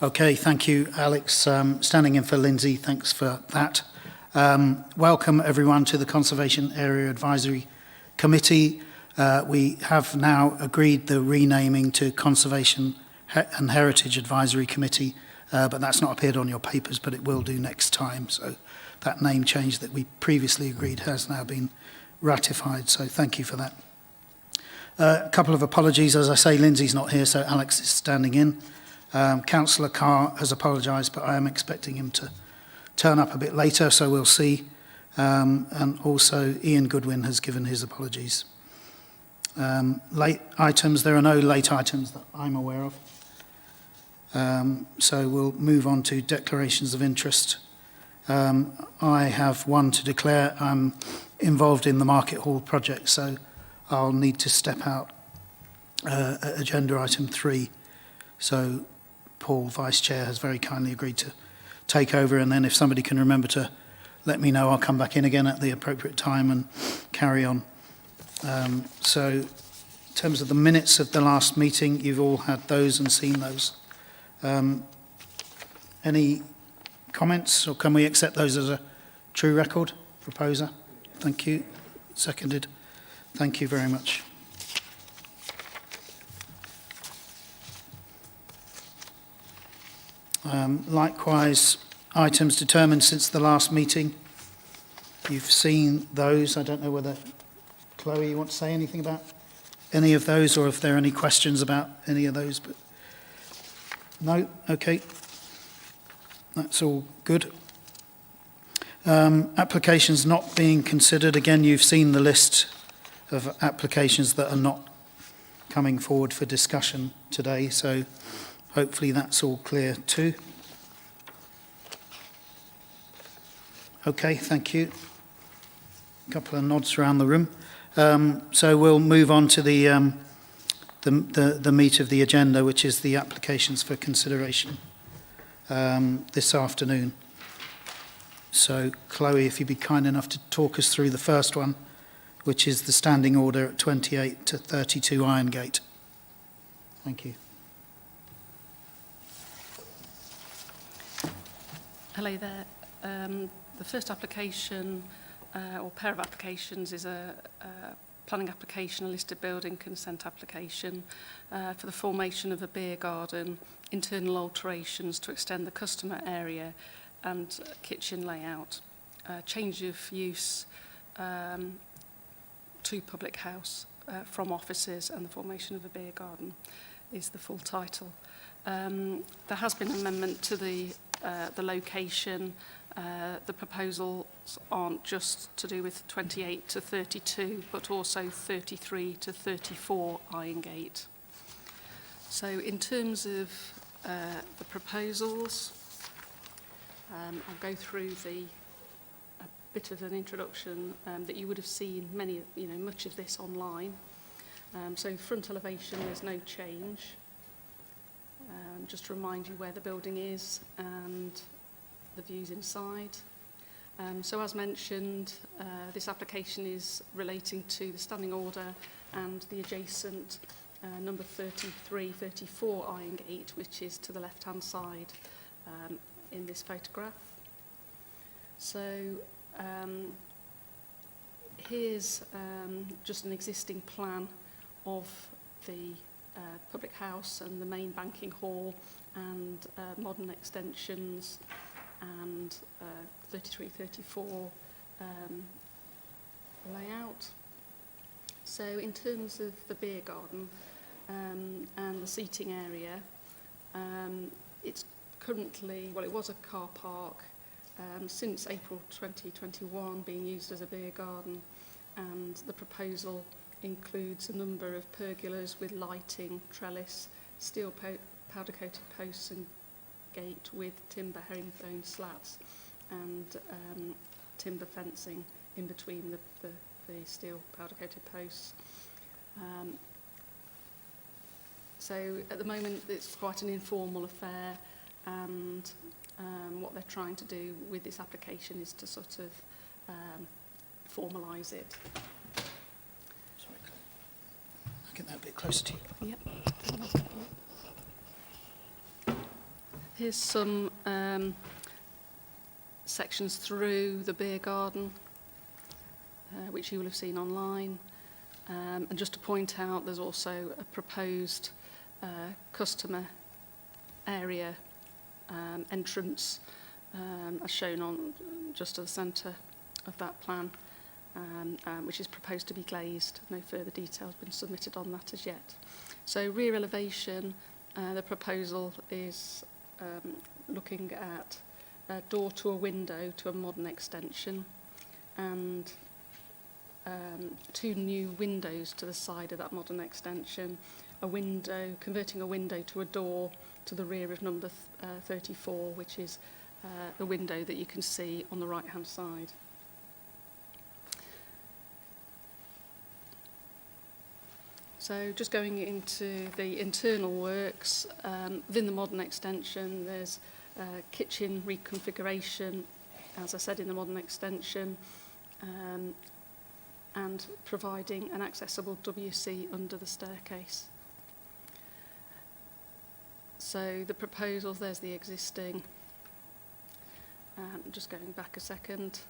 Okay, thank you, Alex. Standing in for Lindsay, thanks for that. Welcome everyone to the Conservation Area Advisory Committee. We have now agreed the renaming to Conservation and Heritage Advisory Committee, but that's not appeared on your papers, but it will do next time. So that name change that we previously agreed has now been ratified, so thank you for that. A couple of apologies. As I say, Lindsay's not here, so Alex is standing in. Councillor Carr has apologised, but I am expecting him to turn up a bit later, so we'll see. And also Ian Goodwin has given his apologies. Late items, there are no late items that I'm aware of. So we'll move on to declarations of interest. I have one to declare. I'm involved in the Market Hall project, so I'll need to step out at agenda item 3. So Paul, Vice Chair, has very kindly agreed to take over, and then if somebody can remember to let me know, I'll come back in again at the appropriate time and carry on. So in terms of the minutes of the last meeting, you've all had those and seen those. Any comments, or can we accept those as a true record? Proposer? Thank you. Seconded. Thank you very much. Likewise, items determined since the last meeting. You've seen those. I don't know whether, Chloe, you want to say anything about any of those, or if there are any questions about any of those. But no? Okay. That's all good. Applications not being considered. Again, you've seen the list of applications that are not coming forward for discussion today, so hopefully that's all clear too. Okay, thank you. A couple of nods around the room. So we'll move on to the meat of the agenda, which is the applications for consideration this afternoon. So Chloe, if you'd be kind enough to talk us through the first one, which is the standing order at 28 to 32 Irongate. Thank you. Hello there. The first application, or pair of applications, is a planning application, a listed building consent application for the formation of a beer garden, internal alterations to extend the customer area and kitchen layout, change of use to public house from offices, and the formation of a beer garden is the full title. There has been an amendment to the location. The proposals aren't just to do with 28 to 32, but also 33 to 34 Irongate. So in terms of the proposals, I'll go through a bit of an introduction that you would have seen much of this online. So front elevation, there's no change. Just to remind you where the building is and the views inside. So as mentioned, this application is relating to the standing order and the adjacent number 33, 34 Irongate, which is to the left-hand side in this photograph. So here's just an existing plan of the public house and the main banking hall and modern extensions and 33, 34 layout. So in terms of the beer garden and the seating area, it's currently, well, it was a car park since April 2021 being used as a beer garden, and the proposal includes a number of pergolas with lighting, trellis, steel powder-coated posts and gate with timber herringbone slats and timber fencing in between the steel powder-coated posts. So at the moment it's quite an informal affair, and what they're trying to do with this application is to sort of formalise it. Sorry, I'll get that a bit closer to you. Yep. Here's some sections through the beer garden, which you will have seen online. And just to point out, there's also a proposed customer area entrance, as shown on just to the centre of that plan, which is proposed to be glazed. No further detail has been submitted on that as yet. So rear elevation, the proposal is looking at a door to a window to a modern extension, and 2 new windows to the side of that modern extension, a window, converting a window to a door to the rear of number 34, which is the window that you can see on the right hand side. So just going into the internal works, within the modern extension there's kitchen reconfiguration, as I said, in the modern extension, and providing an accessible WC under the staircase. So the proposals, there's the existing. Just going back a second.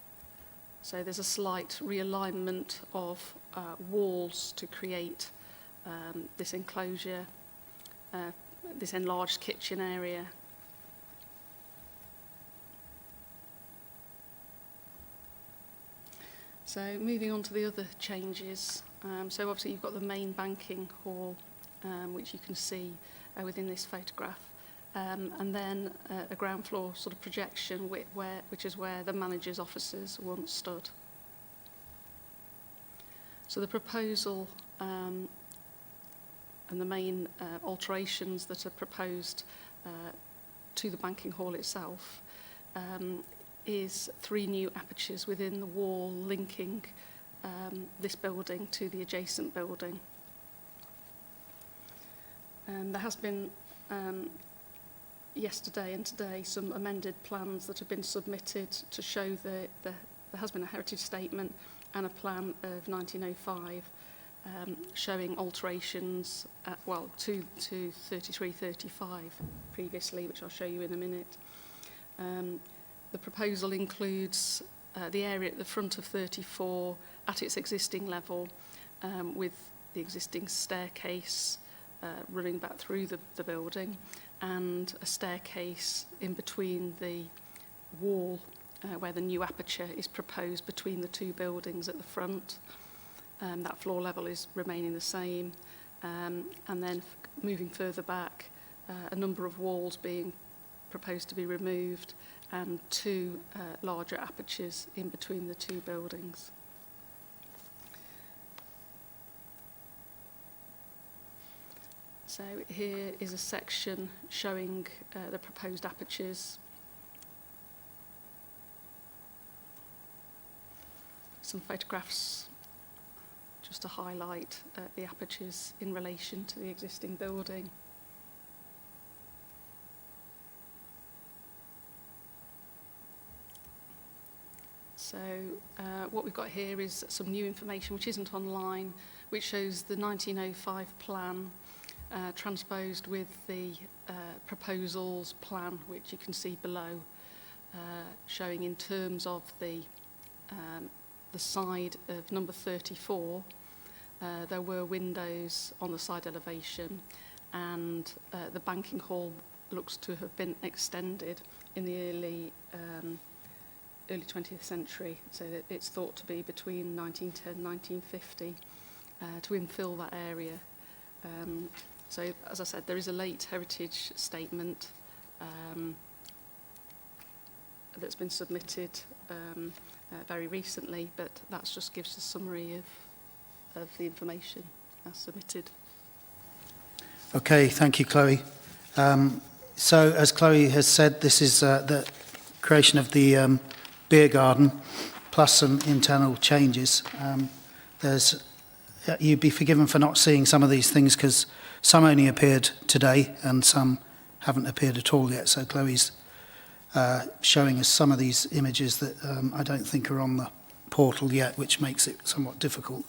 So there's a slight realignment of walls to create this enclosure, this enlarged kitchen area. So moving on to the other changes. So obviously you've got the main banking hall, which you can see within this photograph. And then a ground floor sort of projection which is where the manager's offices once stood. So the proposal and the main alterations that are proposed to the banking hall itself is 3 new apertures within the wall linking this building to the adjacent building. And there has been yesterday and today some amended plans that have been submitted to show there has been a heritage statement and a plan of 1905 showing alterations to 3335 previously, which I'll show you in a minute. The proposal includes the area at the front of 34 at its existing level, with the existing staircase running back through the building, and a staircase in between the wall where the new aperture is proposed between the 2 buildings at the front. That floor level is remaining the same, and then moving further back, a number of walls being proposed to be removed, and 2 larger apertures in between the 2 buildings. So here is a section showing the proposed apertures. Some photographs just to highlight the apertures in relation to the existing building. So what we've got here is some new information which isn't online, which shows the 1905 plan transposed with the proposals plan, which you can see below, showing in terms of the side of number 34, there were windows on the side elevation, and the banking hall looks to have been extended in the early 20th century, so that it's thought to be between 1910 and 1950 to infill that area. So, as I said, there is a late heritage statement that's been submitted very recently, but that just gives a summary of the information as submitted. Okay, thank you, Chloe. So, as Chloe has said, this is the creation of the beer garden, plus some internal changes. You'd be forgiven for not seeing some of these things because some only appeared today and some haven't appeared at all yet. So Chloe's showing us some of these images that I don't think are on the portal yet, which makes it somewhat difficult.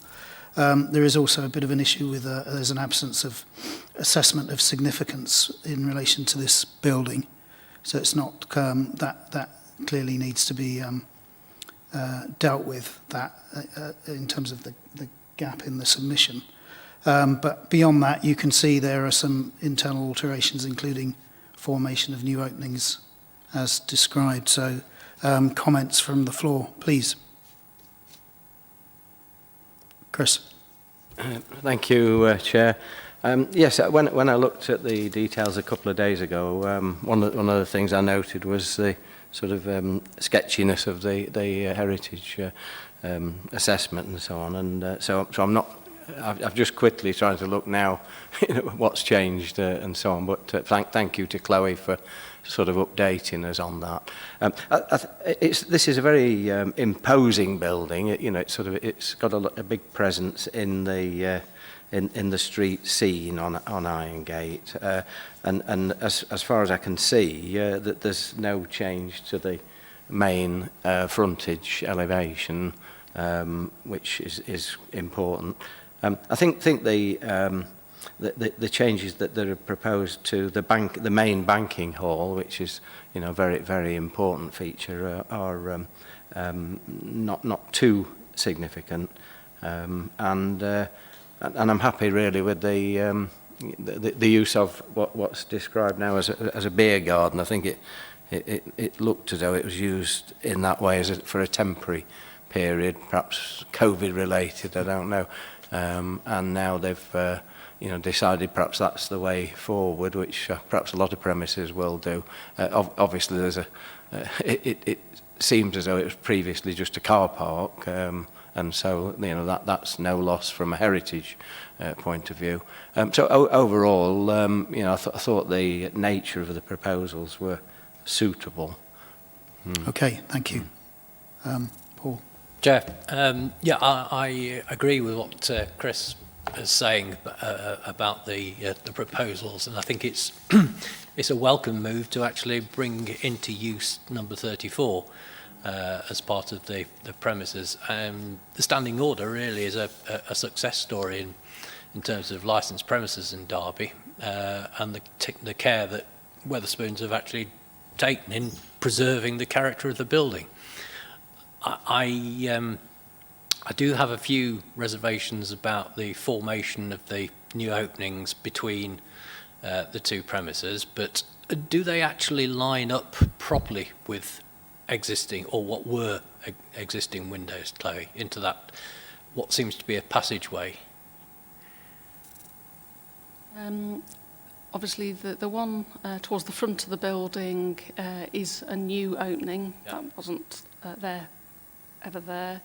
There is also a bit of an issue with there's an absence of assessment of significance in relation to this building. So it's not that clearly needs to be dealt with that in terms of the gap in the submission. But beyond that, you can see there are some internal alterations, including formation of new openings as described. So comments from the floor, please. Chris. Thank you, Chair. Yes, when I looked at the details a couple of days ago, one of the things I noted was the sort of sketchiness of the heritage assessment and so on. And so I'm not. I've just quickly tried to look now, what's changed and so on. But thank you to Chloe for sort of updating us on that. This is a very imposing building. It's got a big presence in the street scene on Irongate, and as far as I can see, that there's no change to the main frontage elevation, which is important. I think the changes that are proposed to the main banking hall, which is very very important feature, are not too significant, and I'm happy really with the use of what's described now as a beer garden. I think it looked as though it was used in that way for a temporary period, perhaps COVID related, I don't know. And now they've decided perhaps that's the way forward, which perhaps a lot of premises will do. Obviously, it seems as though it was previously just a car park, and so that's no loss from a heritage point of view. So overall, I thought the nature of the proposals were suitable. Okay, thank you. Paul. Jeff, I agree with what Chris is saying about the proposals, and I think it's it's a welcome move to actually bring into use number 34 as part of the premises. The standing order really is a success story in terms of licensed premises in Derby, and the care that Wetherspoons have actually taken in preserving the character of the building. I do have a few reservations about the formation of the new openings between the two premises, but do they actually line up properly with existing, or what were existing windows, Chloe, into that, what seems to be a passageway? Obviously, the one towards the front of the building is a new opening. Yeah. That wasn't ever there.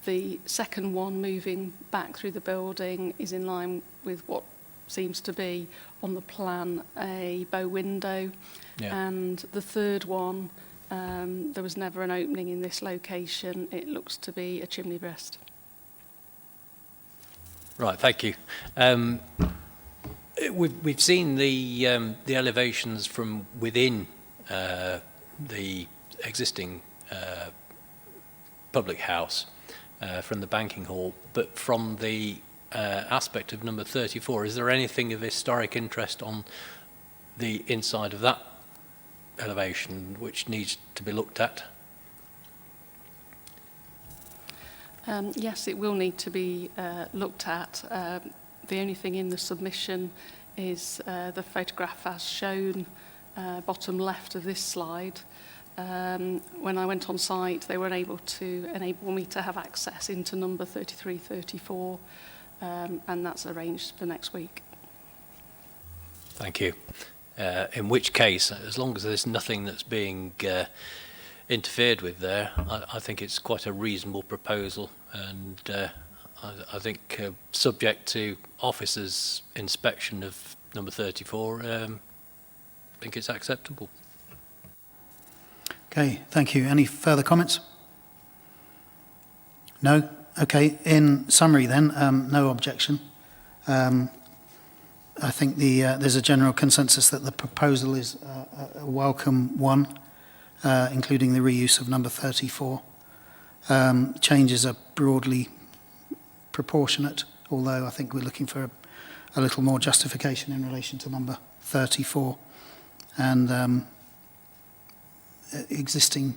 The second one moving back through the building is in line with what seems to be on the plan a bow window. Yeah. And the third one, there was never an opening in this location. It looks to be a chimney breast. Right, thank you. We've seen the elevations from within the existing public house from the banking hall, but from the aspect of number 34, is there anything of historic interest on the inside of that elevation which needs to be looked at? Yes, it will need to be looked at. The only thing in the submission is the photograph as shown, bottom left of this slide. When I went on site, they were able to enable me to have access into number 33, 34, and that's arranged for next week. Thank you. In which case, as long as there's nothing that's being interfered with there, I think it's quite a reasonable proposal, and I think subject to officers' inspection of number 34, I think it's acceptable. Okay, thank you. Any further comments? No? Okay, in summary then, no objection. I think there's a general consensus that the proposal is a welcome one, including the reuse of number 34. Changes are broadly proportionate, although I think we're looking for a little more justification in relation to number 34. and existing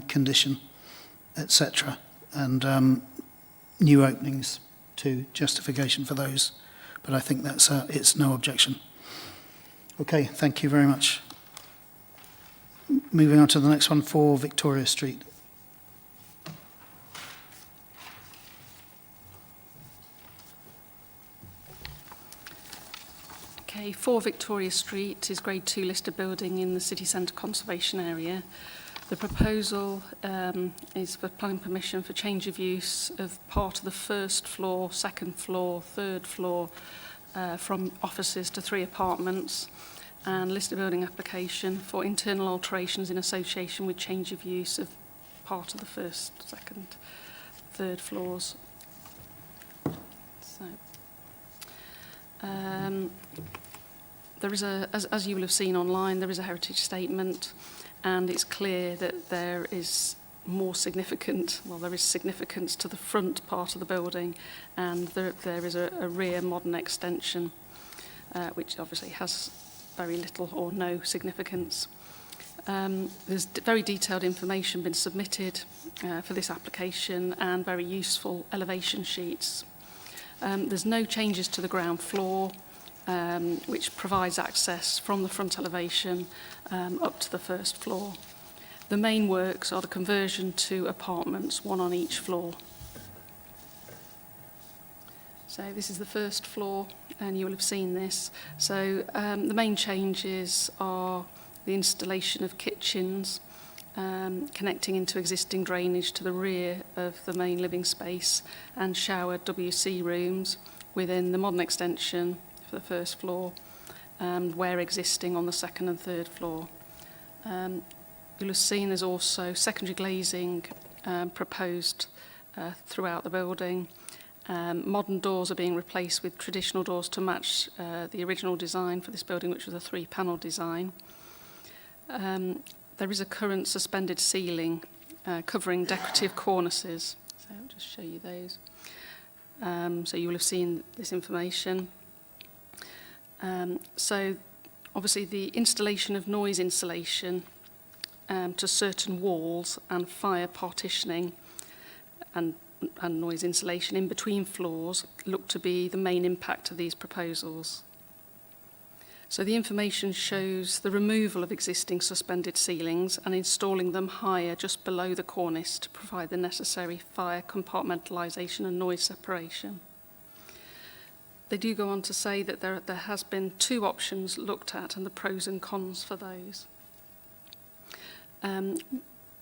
condition, etc. And new openings to justification for those. But I think that's it's no objection. Okay, thank you very much. Moving on to the next one, 4 Victoria Street. Okay, 4 Victoria Street is Grade 2 listed building in the city centre conservation area. The proposal is for planning permission for change of use of part of the first floor, second floor, third floor from offices to 3 apartments, and listed building application for internal alterations in association with change of use of part of the first, second, third floors. So, there is as you will have seen online, there is a heritage statement, and it's clear that there is there is significance to the front part of the building, and there is a rear modern extension, which obviously has very little or no significance. There's very detailed information been submitted for this application, and very useful elevation sheets. There's no changes to the ground floor, which provides access from the front elevation up to the first floor. The main works are the conversion to apartments, 1 on each floor. So this is the first floor, and you will have seen this. So the main changes are the installation of kitchens, connecting into existing drainage to the rear of the main living space, and showered WC rooms within the modern extension for the first floor, and where existing on the second and third floor. You'll have seen there's also secondary glazing proposed throughout the building. Modern doors are being replaced with traditional doors to match the original design for this building, which was a 3-panel design. There is a current suspended ceiling covering decorative cornices. So I'll just show you those. So you will have seen this information. So obviously the installation of noise insulation to certain walls and fire partitioning and noise insulation in between floors look to be the main impact of these proposals. So the information shows the removal of existing suspended ceilings and installing them higher just below the cornice to provide the necessary fire compartmentalisation and noise separation. They do go on to say that there has been 2 options looked at and the pros and cons for those.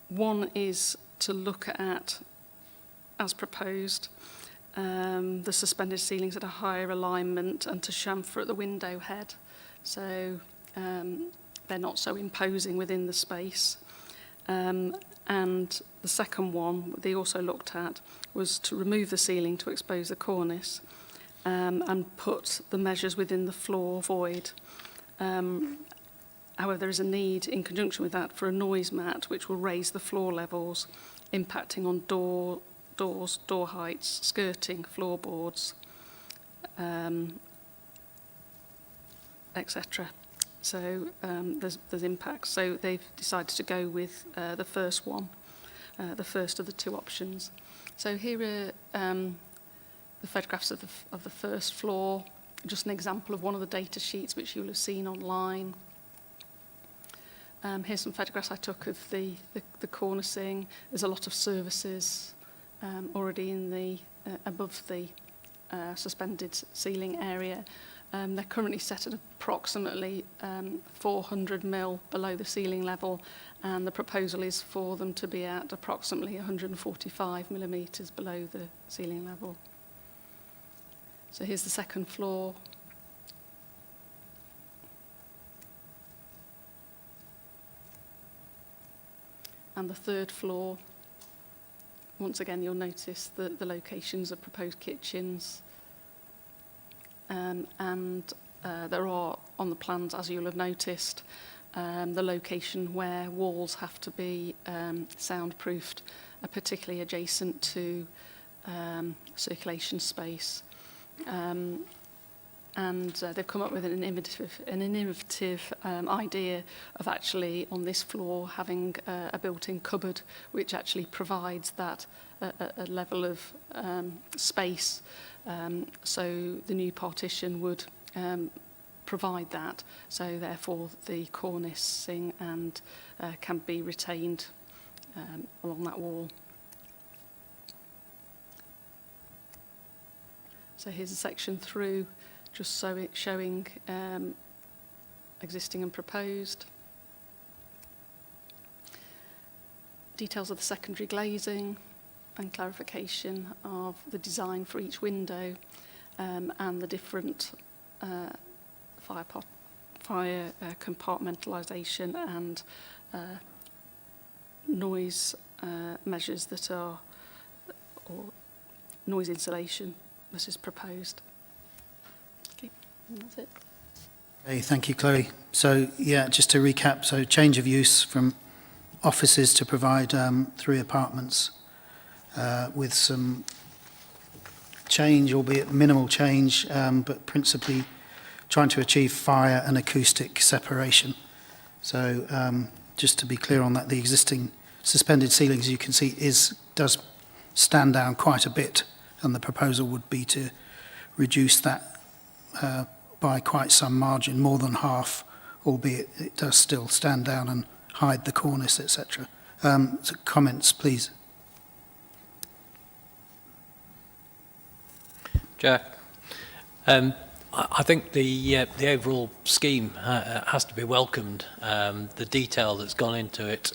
One is to look at, as proposed, the suspended ceilings at a higher alignment and to chamfer at the window head. So they're not so imposing within the space. And the second one they also looked at was to remove the ceiling to expose the cornice and put the measures within the floor void. However, there is a need in conjunction with that for a noise mat which will raise the floor levels, impacting on doors, door heights, skirting, floorboards, etc. So there's impacts. So they've decided to go with the first one, the first of the 2 options. So here are the photographs of the first floor, just an example of one of the data sheets which you'll have seen online. Here's some photographs I took of the cornicing. There's a lot of services already in the above the suspended ceiling area. They're currently set at approximately 400 mil below the ceiling level, and the proposal is for them to be at approximately 145 millimetres below the ceiling level. So here's the second floor. And the third floor, once again you'll notice the locations of proposed kitchens, and there are on the plans, as you'll have noticed, the location where walls have to be soundproofed, particularly adjacent to circulation space. and they've come up with an innovative idea of actually on this floor having a built-in cupboard which actually provides that a level of space. So the new partition would provide that. So therefore the cornicing and can be retained along that wall. So here's a section through, just so it showing existing and proposed. Details of the secondary glazing and clarification of the design for each window and the different fire compartmentalisation and noise measures that are, or noise insulation that is proposed. Okay, and that's it. Okay, thank you, Chloe. So, yeah, just to recap, so change of use from offices to provide 3 apartments with some change, albeit minimal change, but principally trying to achieve fire and acoustic separation. So just to be clear on that, the existing suspended ceilings, you can see, does stand down quite a bit, and the proposal would be to reduce that by quite some margin, more than half, albeit it does still stand down and hide the cornice, etc. So comments, please. Chair, I think the overall scheme has to be welcomed. The detail that's gone into it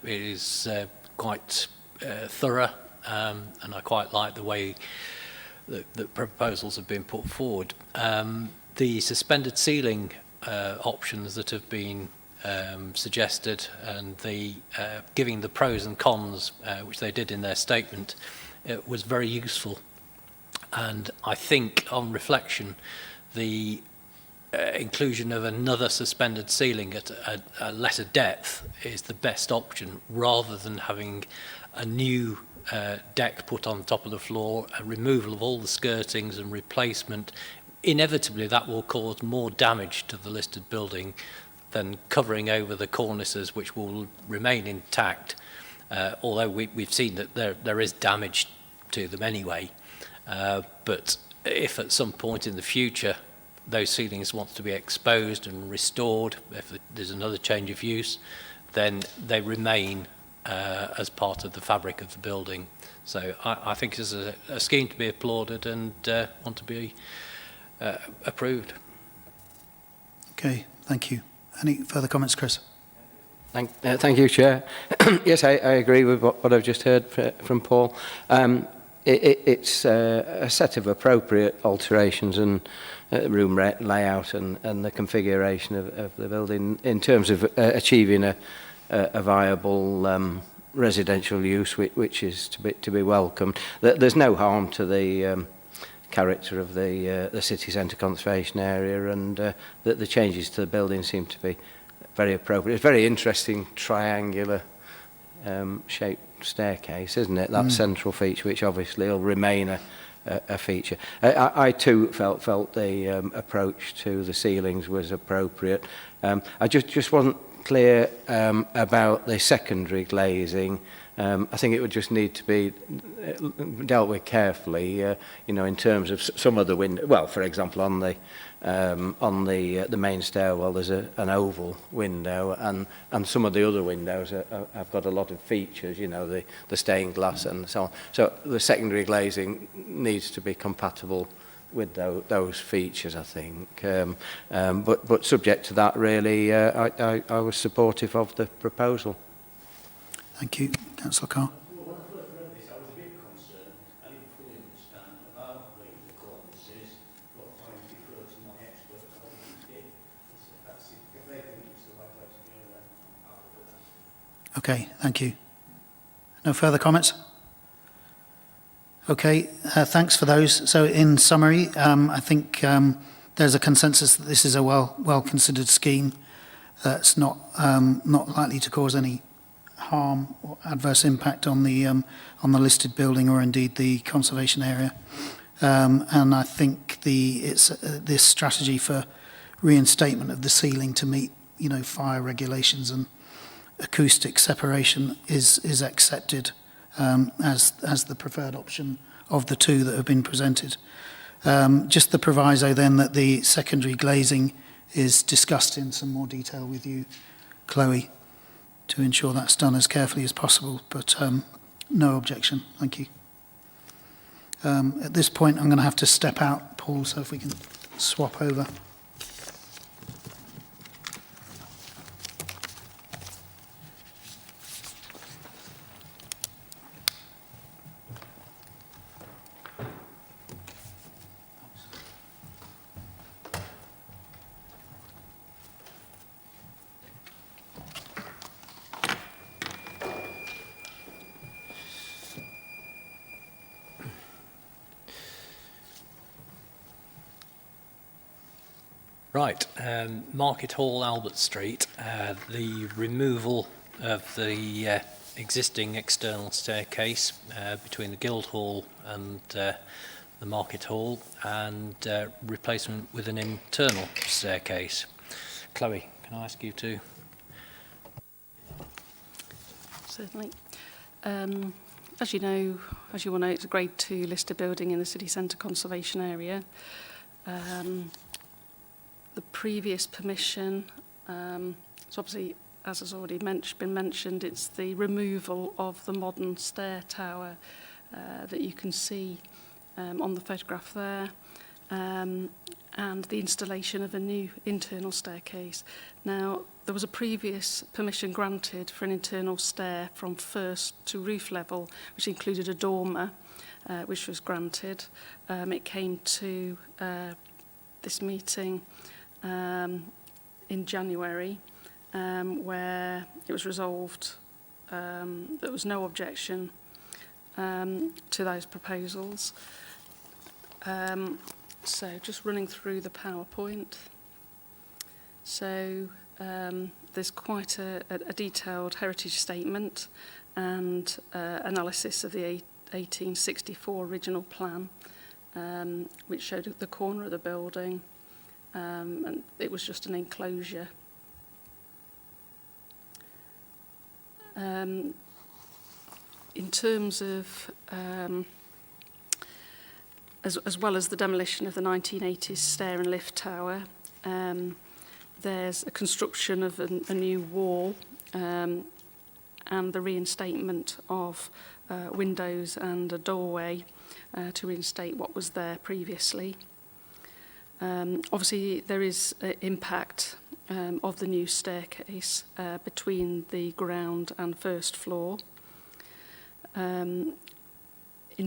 is quite thorough, and I quite like the way the proposals have been put forward. The suspended ceiling options that have been suggested, and the giving the pros and cons, which they did in their statement, it was very useful. And I think, on reflection, the inclusion of another suspended ceiling at a lesser depth is the best option, rather than having a new deck put on top of the floor, a removal of all the skirtings and replacement. Inevitably, that will cause more damage to the listed building than covering over the cornices, which will remain intact, although we've seen that there is damage to them anyway. But if at some point in the future those ceilings want to be exposed and restored, if there's another change of use, then they remain as part of the fabric of the building. So I think it's a scheme to be applauded and want to be approved. Okay, thank you. Any further comments, Chris? Thank you, Chair. Yes, I agree with what I've just heard from Paul. It's a set of appropriate alterations and room layout and the configuration of the building in terms of achieving a viable residential use, which is to be welcomed. There's no harm to the character of the city centre conservation area, and the changes to the building seem to be very appropriate. It's a very interesting triangular shaped staircase, isn't it? That central feature, which obviously will remain a feature. I too felt the approach to the ceilings was appropriate. I just wasn't clear about the secondary glazing. I think it would just need to be dealt with carefully, in terms of some of the window. Well, for example, on the main stairwell, there's an oval window, and some of the other windows have got a lot of features, the stained glass and so on. So the secondary glazing needs to be compatible with those features, I think. But subject to that, really, I was supportive of the proposal. Thank you. Councillor Carr. Well, when I first read this, I was a bit concerned. I didn't fully understand about the cornices, but I defer to my expert colleagues did. If they think it's the right way to go, then I'll look at that. Okay, thank you. No further comments? Okay, thanks for those. So in summary, I think there's a consensus that this is a well-considered scheme that's not likely to cause any harm or adverse impact on the listed building or indeed the conservation area. And I think it's this strategy for reinstatement of the ceiling to meet, fire regulations and acoustic separation is accepted as the preferred option of the two that have been presented. Just the proviso then that the secondary glazing is discussed in some more detail with you, Chloe, to ensure that's done as carefully as possible, but no objection, thank you. At this point, I'm going to have to step out, Paul, so if we can swap over. Right, Market Hall, Albert Street, the removal of the existing external staircase between the Guildhall and the Market Hall, and replacement with an internal staircase. Chloe, can I ask you to? Certainly. As you all know, it's a Grade 2 listed building in the city centre conservation area. The previous permission, so obviously, as has already been mentioned, it's the removal of the modern stair tower that you can see on the photograph there, and the installation of a new internal staircase. Now, there was a previous permission granted for an internal stair from first to roof level, which included a dormer, which was granted. It came to this meeting in January, where it was resolved there was no objection to those proposals. So just running through the PowerPoint. So there's quite a detailed heritage statement and analysis of the 1864 original plan, which showed the corner of the building, and it was just an enclosure. In terms of, as well as the demolition of the 1980s stair and lift tower, there's a construction of a new wall and the reinstatement of windows and a doorway to reinstate what was there previously. Obviously, there is an impact of the new staircase between the ground and first floor. In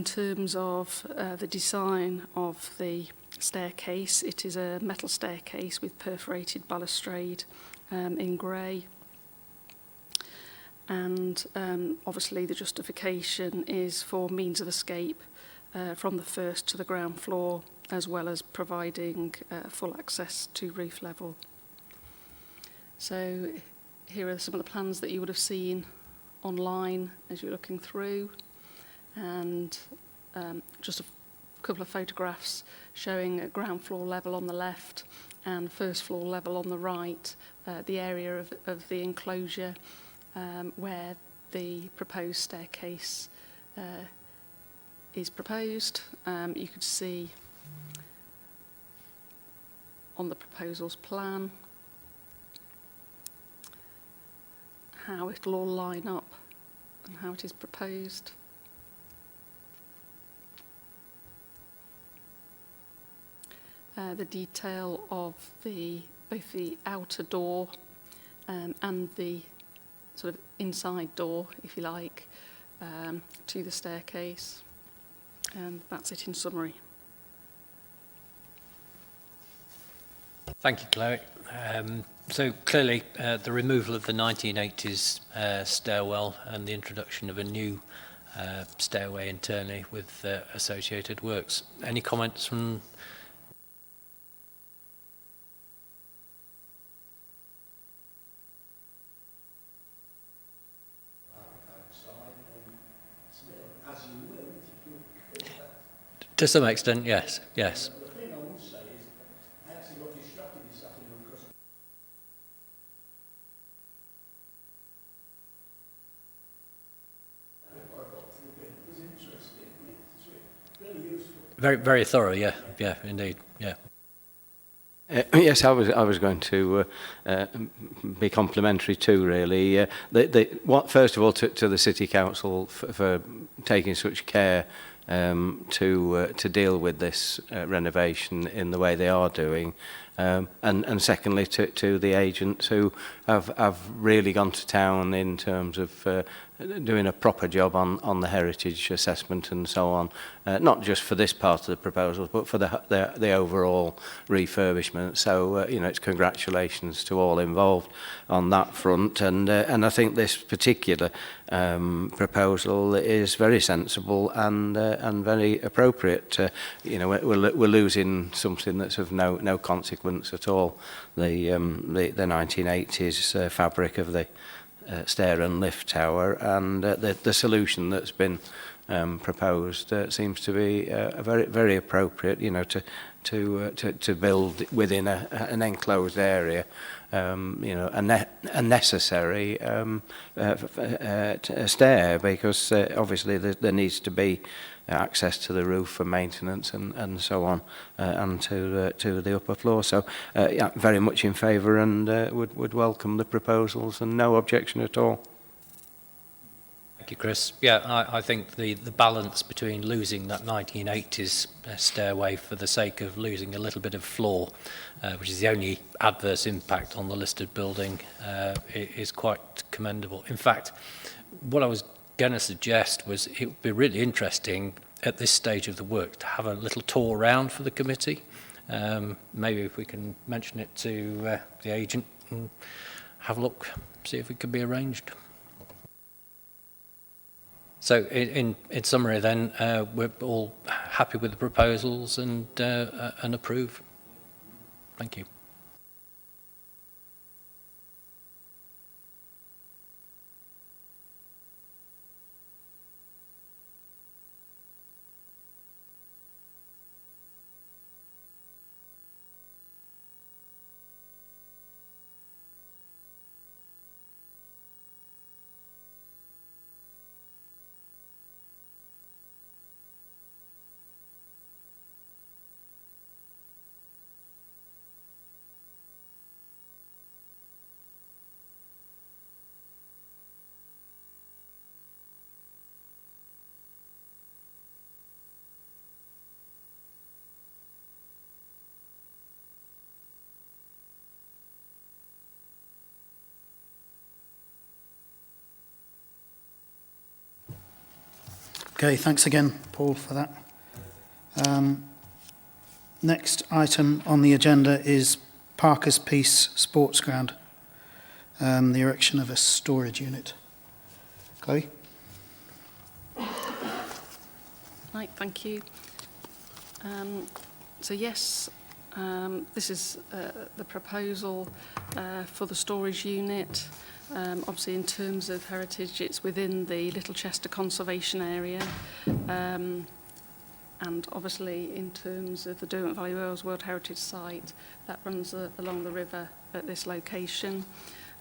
terms of the design of the staircase, it is a metal staircase with perforated balustrade in grey. And obviously the justification is for means of escape from the first to the ground floor, as well as providing full access to roof level. So here are some of the plans that you would have seen online as you're looking through, and just a couple of photographs showing a ground floor level on the left and first floor level on the right, the area of the enclosure where the proposed staircase is proposed. You could see on the proposal's plan how it'll all line up and how it is proposed. The detail of both the outer door and the sort of inside door, if you like, to the staircase. And that's it in summary. Thank you, Chloe. So clearly, the removal of the 1980s stairwell and the introduction of a new stairway internally with associated works. Any comments from? To some extent, yes, yes. The thing I would say is, I actually got distracted this afternoon because it was interesting. It's really useful. Very, very thorough, yeah, yeah, indeed, yeah. Yes, I was going to be complimentary too, really. First of all, to the City Council for taking such care to deal with this renovation in the way they are doing. And secondly, to the agents who have really gone to town in terms of doing a proper job on the heritage assessment and so on, not just for this part of the proposals, but for the overall refurbishment. So, it's congratulations to all involved on that front. And I think this particular proposal is very sensible and very appropriate. We're losing something that's of no consequence at all. The 1980s fabric of the stair and lift tower, and the solution that's been proposed seems to be very, very appropriate. To build within an enclosed area, a necessary stair, because obviously there needs to be access to the roof for maintenance and so on, and to the upper floor. So, very much in favour, and would welcome the proposals, and no objection at all. Thank you, Chris. Yeah, I think the balance between losing that 1980s stairway for the sake of losing a little bit of floor, which is the only adverse impact on the listed building, is quite commendable. In fact, what I was going to suggest was it would be really interesting at this stage of the work to have a little tour around for the committee. Maybe if we can mention it to the agent and have a look, see if it can be arranged. So in summary then, we're all happy with the proposals and approve. Thank you. Okay, thanks again, Paul, for that. Next item on the agenda is Parker's Piece Sports Ground, the erection of a storage unit. Chloe? Right, thank you. So yes, this is the proposal for the storage unit. Obviously, in terms of heritage, it's within the Little Chester Conservation Area. And obviously, in terms of the Derwent Valley Wales World Heritage Site, that runs along the river at this location.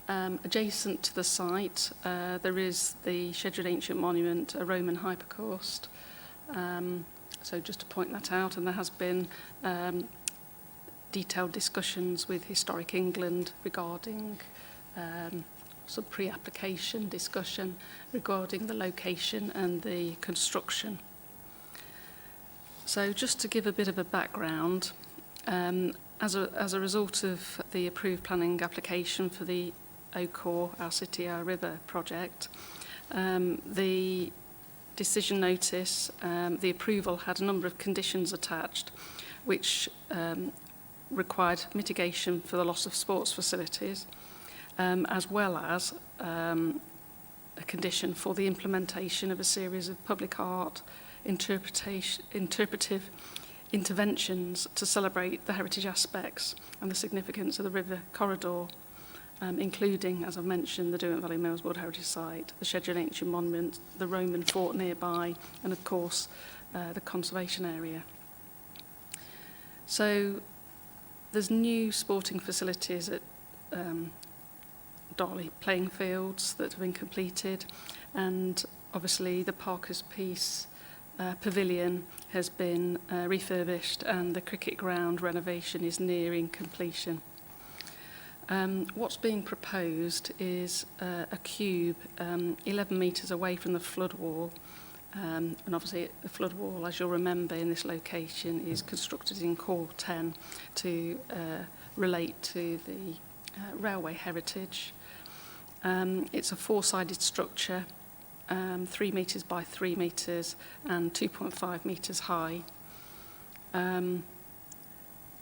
Adjacent to the site, there is the Scheduled Ancient Monument, a Roman hypocaust. So just to point that out, and there has been detailed discussions with Historic England regarding some pre-application discussion regarding the location and the construction. So just to give a bit of a background, as a result of the approved planning application for the OCOR, Our City, Our River project, the decision notice, the approval had a number of conditions attached which required mitigation for the loss of sports facilities, as well as a condition for the implementation of a series of public art interpretive interventions to celebrate the heritage aspects and the significance of the river corridor, including, as I've mentioned, the Derwent Valley Wales World Heritage Site, the Scheduled Ancient Monument, the Roman fort nearby, and of course the conservation area. So there's new sporting facilities at Darley playing fields that have been completed, and obviously the Parker's Peace pavilion has been refurbished, and the cricket ground renovation is nearing completion. What's being proposed is a cube 11 metres away from the flood wall, and obviously the flood wall, as you'll remember, in this location is constructed in Core 10 to relate to the railway heritage. It's a four-sided structure, 3 metres by 3 metres and 2.5 metres high.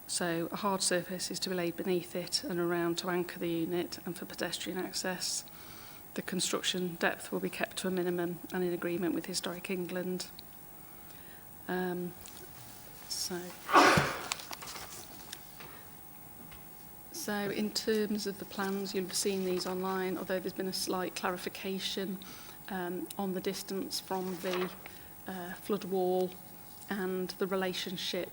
So a hard surface is to be laid beneath it and around to anchor the unit and for pedestrian access. The construction depth will be kept to a minimum and in agreement with Historic England. So in terms of the plans, you'll have seen these online, although there's been a slight clarification on the distance from the flood wall and the relationship,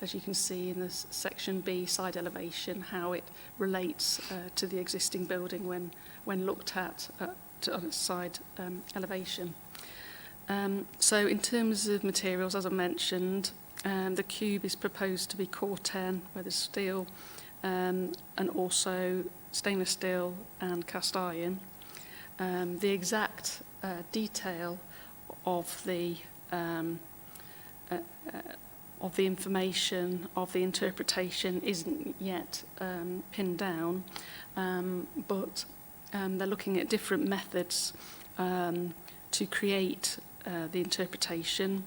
as you can see in this section B, side elevation, how it relates to the existing building when looked at on its side elevation. So in terms of materials, as I mentioned, the cube is proposed to be Core 10, where there's steel, and also stainless steel and cast iron. The exact detail of the information, of the interpretation isn't yet pinned down, but they're looking at different methods to create the interpretation,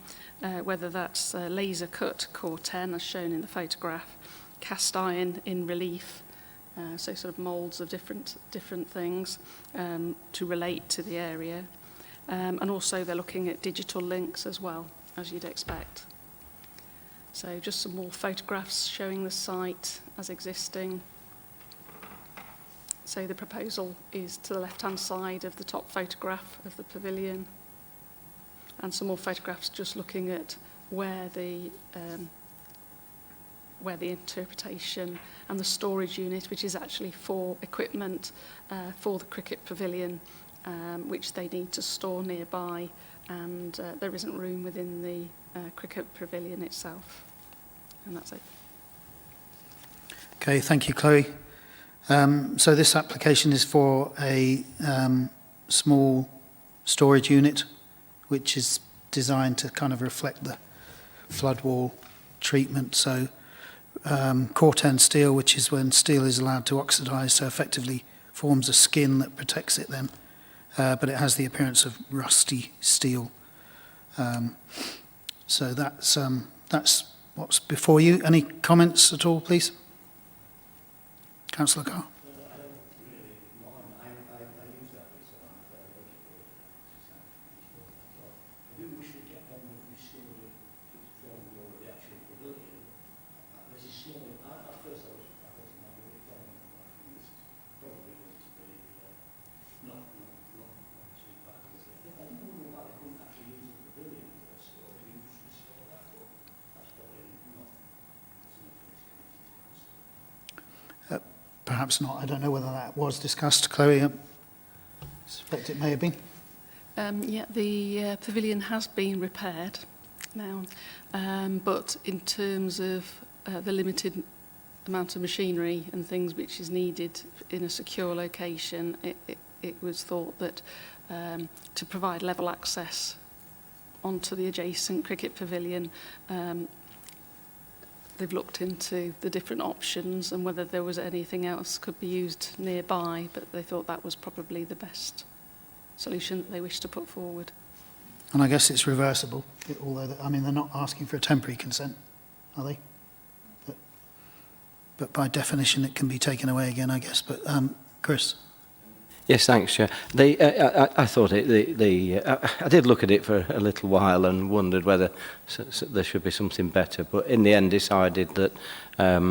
whether that's laser cut Core 10 as shown in the photograph, cast iron in relief, so sort of moulds of different things to relate to the area, and also they're looking at digital links as well, as you'd expect. So just some more photographs showing the site as existing. So the proposal is to the left-hand side of the top photograph of the pavilion, and some more photographs just looking at where the interpretation and the storage unit, which is actually for equipment for the cricket pavilion, which they need to store nearby, and there isn't room within the cricket pavilion itself. And that's it. Okay, thank you, Chloe. So this application is for a small storage unit, which is designed to kind of reflect the flood wall treatment. So Core 10 steel, which is when steel is allowed to oxidize, so effectively forms a skin that protects it then, but it has the appearance of rusty steel. So that's what's before you. Any comments at all, please? Councillor Carr. Perhaps not. I don't know whether that was discussed, Chloe. I suspect it may have been. Yeah, the pavilion has been repaired now, but in terms of the limited amount of machinery and things which is needed in a secure location, it was thought that to provide level access onto the adjacent cricket pavilion, they've looked into the different options and whether there was anything else could be used nearby, but they thought that was probably the best solution that they wished to put forward. And I guess it's reversible, although, I mean, they're not asking for a temporary consent, are they? But by definition, it can be taken away again, I guess. But Chris? Yes, thanks, Chair. I thought I did look at it for a little while and wondered whether there should be something better, but in the end decided that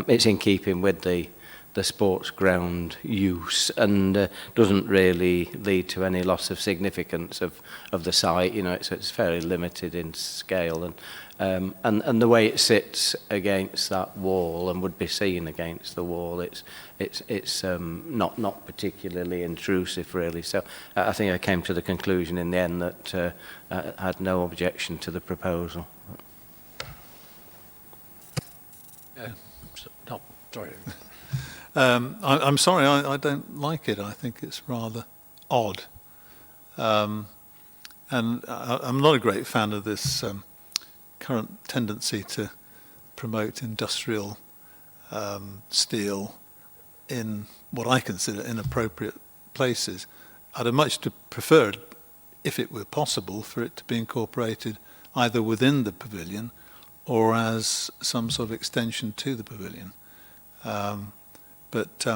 it's in keeping with the the sports ground use, and doesn't really lead to any loss of significance of the site. You know, it's fairly limited in scale, and the way it sits against that wall and would be seen against the wall, it's not particularly intrusive really. So I think I came to the conclusion in the end that I had no objection to the proposal. No, sorry. I'm sorry, I don't like it. I think it's rather odd. And I'm not a great fan of this current tendency to promote industrial steel in what I consider inappropriate places. I'd have much preferred, if it were possible, for it to be incorporated either within the pavilion or as some sort of extension to the pavilion. But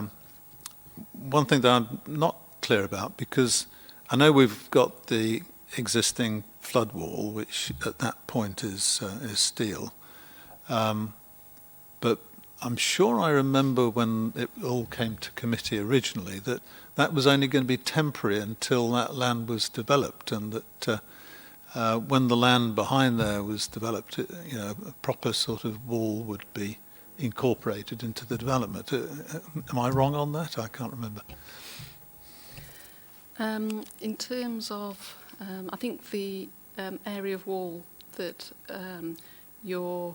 one thing that I'm not clear about, because I know we've got the existing flood wall, which at that point is steel, but I'm sure I remember when it all came to committee originally that that was only going to be temporary until that land was developed, and that when the land behind there was developed, you know, a proper sort of wall would be incorporated into the development. Am I wrong on that? I can't remember. In terms of, I think the area of wall that you're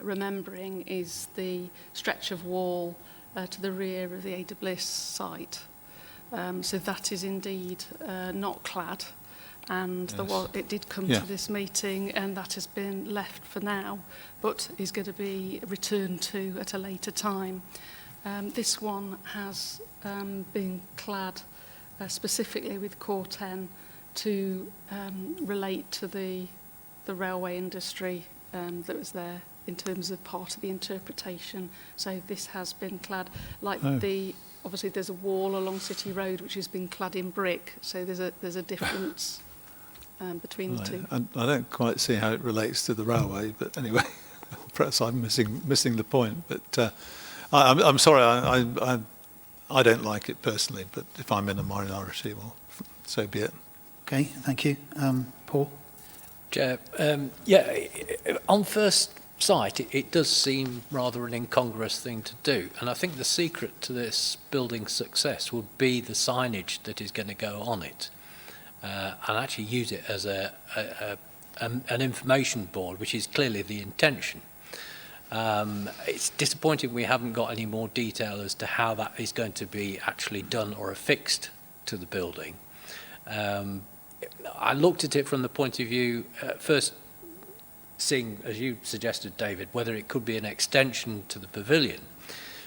remembering is the stretch of wall to the rear of the Ada Bliss site. So that is indeed not clad, and Yes. it did come Yeah. to this meeting, and that has been left for now, but is going to be returned to at a later time. This one has been clad specifically with Core 10 to relate to the railway industry that was there in terms of part of the interpretation. So this has been clad like obviously there's a wall along City Road which has been clad in brick, so there's a difference between the two. I don't quite see how it relates to the railway, but anyway, perhaps I'm missing the point. But I'm sorry, I don't like it personally, but if I'm in a minority, well, so be it. Okay, thank you. Paul? Chair, yeah, on first sight, it does seem rather an incongruous thing to do. And I think the secret to this building's success would be the signage that is going to go on it, and actually use it as an information board, which is clearly the intention. It's disappointing we haven't got any more detail as to how that is going to be actually done or affixed to the building. I looked at it from the point of view, first seeing, as you suggested, David, whether it could be an extension to the pavilion.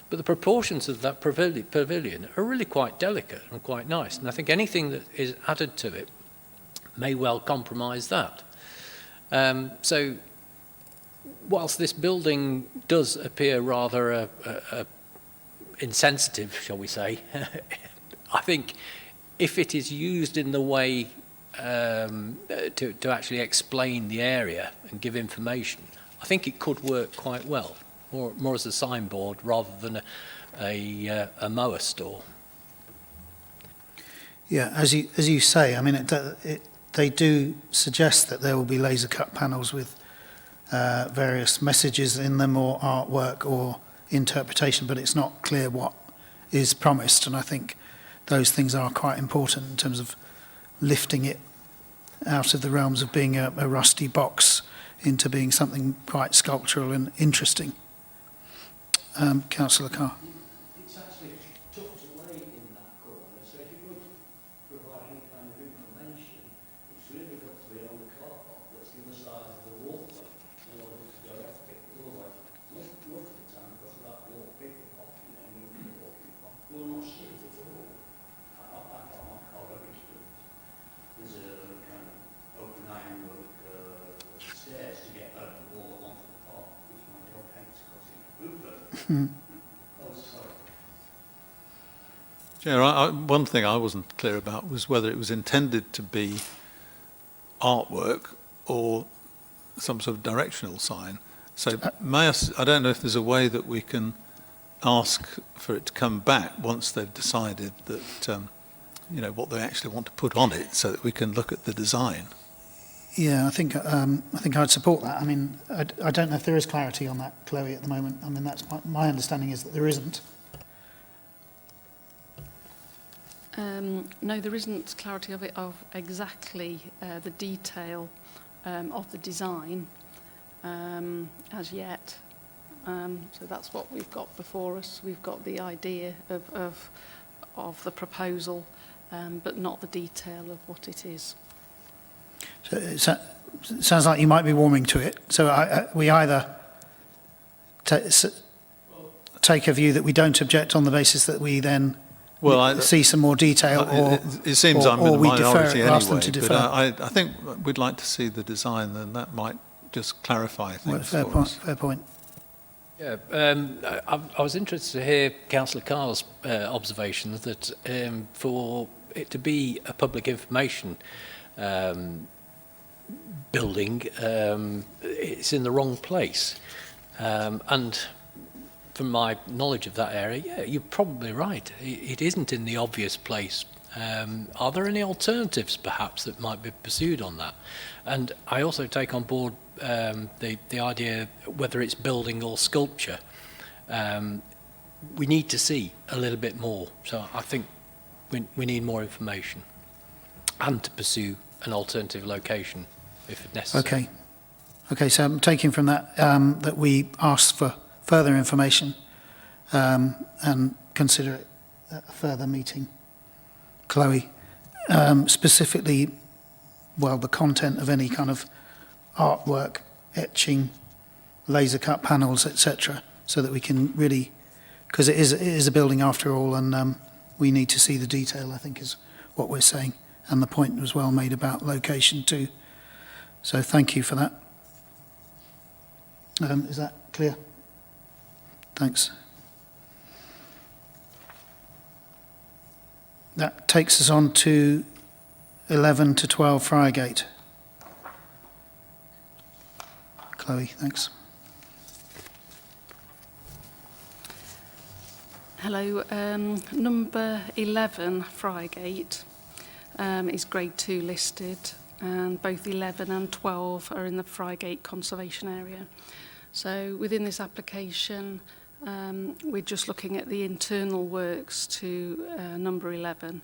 But the proportions of that pavilion are really quite delicate and quite nice. And I think anything that is added to it may well compromise that. So whilst this building does appear rather insensitive, shall we say, I think if it is used in the way to actually explain the area and give information, I think it could work quite well, more as a signboard rather than a mower store. Yeah, as you say, I mean, they do suggest that there will be laser cut panels with various messages in them or artwork or interpretation, but it's not clear what is promised, and I think those things are quite important in terms of lifting it out of the realms of being a rusty box into being something quite sculptural and interesting. Councillor Carr. It's actually tucked away in that corner, so if you would provide any kind of information, it's really got to be on the car park that's the other side of the walkway in order to direct it. Otherwise, most of the time, because of that wall, people parking there, will not see it at all. I can't already speak. There's a kind of open ironwork stairs to get over the wall onto the park, which my dog hates because it's Uber. Oh, sorry. Chair, one thing I wasn't clear about was whether it was intended to be artwork or some sort of directional sign. So I don't know if there's a way that we can ask for it to come back once they've decided that, what they actually want to put on it, so that we can look at the design. Yeah, I think I'd support that. I mean, I don't know if there is clarity on that, Chloe, at the moment. I mean, that's my understanding is that there isn't. No, there isn't clarity of exactly the detail of the design as yet. So that's what we've got before us. We've got the idea of the proposal, but not the detail of what it is. So it sounds like you might be warming to it. So we either take a view that we don't object on the basis that we then see some more detail, or it seems I'm in the we defer minority it, ask them anyway, to but defer. I think we'd like to see the design, and that might just clarify things Fair for point. us. Fair point. Yeah, I was interested to hear Councillor Carr's observation that for it to be a public information building, it's in the wrong place. And from my knowledge of that area, yeah, you're probably right. It isn't in the obvious place. Are there any alternatives, perhaps, that might be pursued on that? And I also take on board the idea, whether it's building or sculpture, we need to see a little bit more. So I think we need more information and to pursue an alternative location if necessary. Okay, so I'm taking from that that we ask for further information and consider it at a further meeting. Chloe, specifically, the content of any kind of artwork, etching, laser cut panels, etc., so that we can really, because it is a building after all, and we need to see the detail, I think, is what we're saying, and the point was well made about location too. So thank you for that. Is that clear? Thanks. That takes us on to 11 to 12 Friargate. Chloe, thanks. Hello, number 11 Friargate is grade 2 listed, and both 11 and 12 are in the Friargate conservation area. So within this application, we're just looking at the internal works to number 11,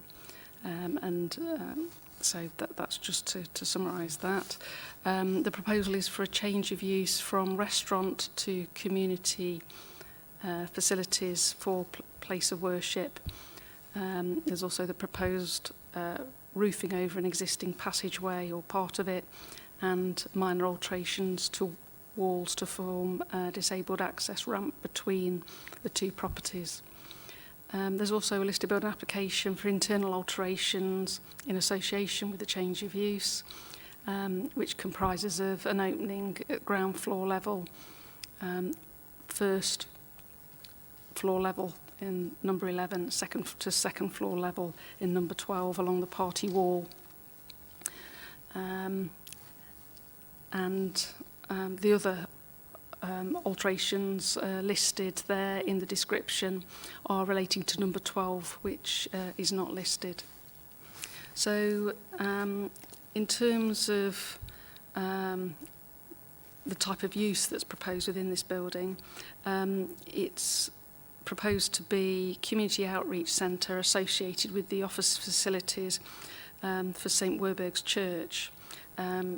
so that's just to summarise that. The proposal is for a change of use from restaurant to community facilities for place of worship. There's also the proposed roofing over an existing passageway or part of it, and minor alterations to walls to form a disabled access ramp between the two properties. There's also a listed building application for internal alterations in association with the change of use, which comprises of an opening at ground floor level, first floor level in number 11, second floor level in number 12 along the party wall. The other alterations listed there in the description are relating to number 12, which is not listed. So in terms of the type of use that's proposed within this building, it's proposed to be community outreach centre associated with the office facilities for St Werburgh's Church.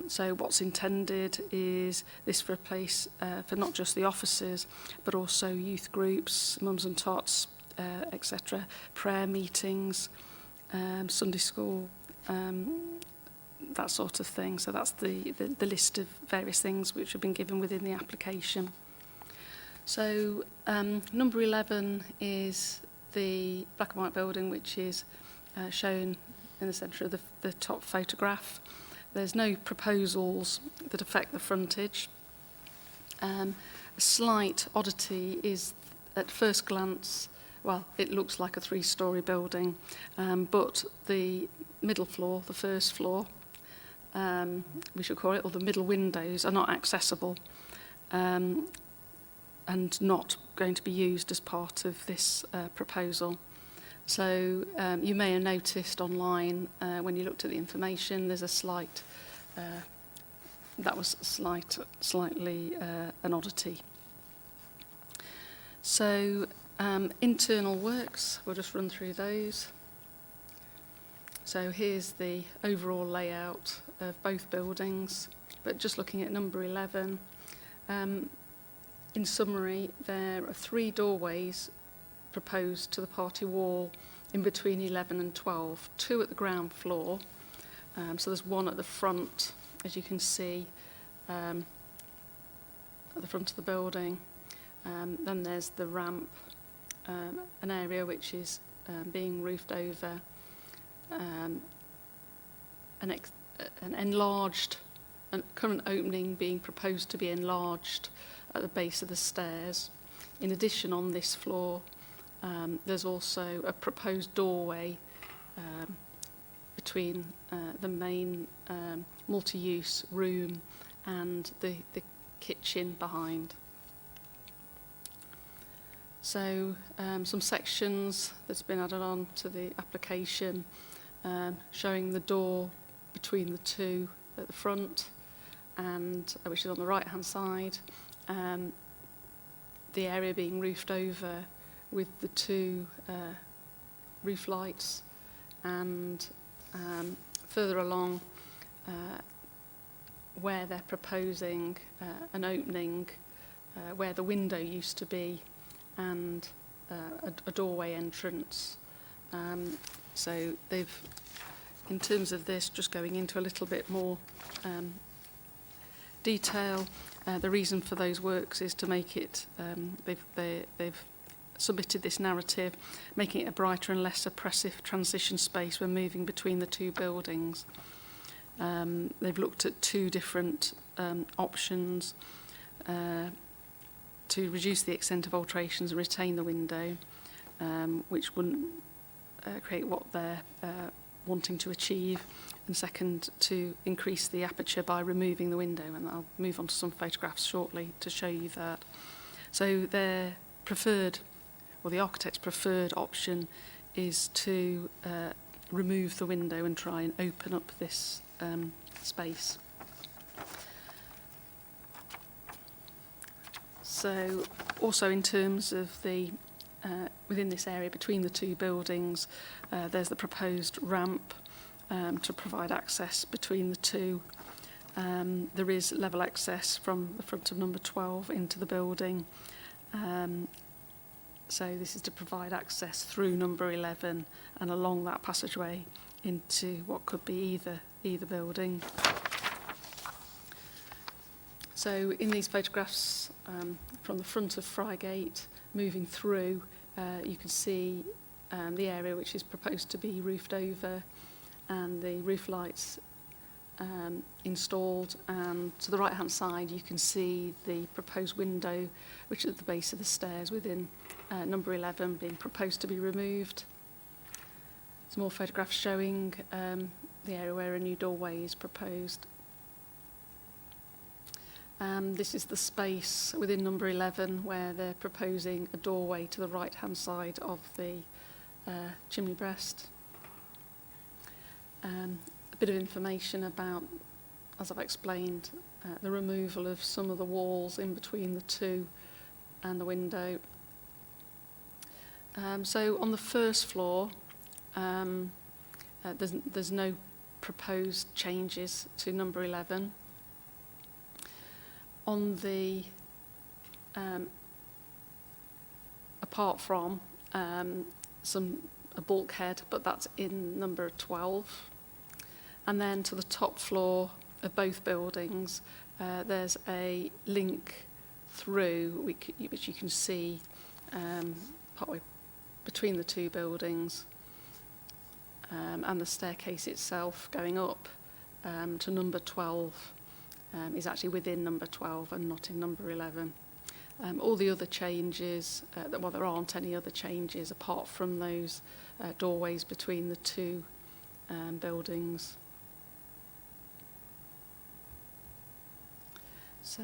So what's intended is this for a place for not just the officers, but also youth groups, mums and tots, etc., prayer meetings, Sunday school, that sort of thing. So that's the list of various things which have been given within the application. So number 11 is the black and white building, which is shown in the centre of the top photograph. There's no proposals that affect the frontage. A slight oddity is, at first glance, well, it looks like a 3-storey building, but the middle floor, the first floor, we should call it, or the middle windows, are not accessible. and not going to be used as part of this proposal. So you may have noticed online when you looked at the information, there's a slight, slightly an oddity. So internal works, we'll just run through those. So here's the overall layout of both buildings, but just looking at number 11, in summary, there are 3 doorways proposed to the party wall in between 11 and 12, 2 at the ground floor. So there's one at the front, as you can see, at the front of the building. Then there's the ramp, an area which is being roofed over, an enlarged, a current opening being proposed to be enlarged at the base of the stairs. In addition, on this floor, there's also a proposed doorway between the main multi-use room and the kitchen behind. So some sections that's been added on to the application showing the door between the 2 at the front, and which is on the right hand side, the area being roofed over with the 2 roof lights, and further along where they're proposing an opening where the window used to be, and a doorway entrance. So they've, in terms of this, just going into a little bit more detail, the reason for those works is to make it, they've submitted this narrative, making it a brighter and less oppressive transition space when moving between the 2 buildings. They've looked at 2 different options to reduce the extent of alterations and retain the window, which wouldn't create what they're wanting to achieve, and second, to increase the aperture by removing the window, and I'll move on to some photographs shortly to show you that. So their preferred, or the architect's preferred option is to remove the window and try and open up this space. So also in terms of the within this area between the 2 buildings, there's the proposed ramp to provide access between the 2. There is level access from the front of number 12 into the building. So this is to provide access through number 11 and along that passageway into what could be either building. So in these photographs from the front of Frygate, moving through, you can see the area which is proposed to be roofed over and the roof lights installed, and to the right hand side you can see the proposed window which is at the base of the stairs within number 11 being proposed to be removed. Some more photographs showing the area where a new doorway is proposed. This is the space within number 11 where they're proposing a doorway to the right hand side of the chimney breast. A bit of information about, as I've explained, the removal of some of the walls in between the 2 and the window. So on the first floor, there's no proposed changes to number 11. On the, apart from a bulkhead, but that's in number 12. And then to the top floor of both buildings, there's a link through, which you can see partway between the 2 buildings, and the staircase itself going up to number 12 is actually within number 12 and not in number 11. All the other changes, well, there aren't any other changes apart from those doorways between the 2 buildings. So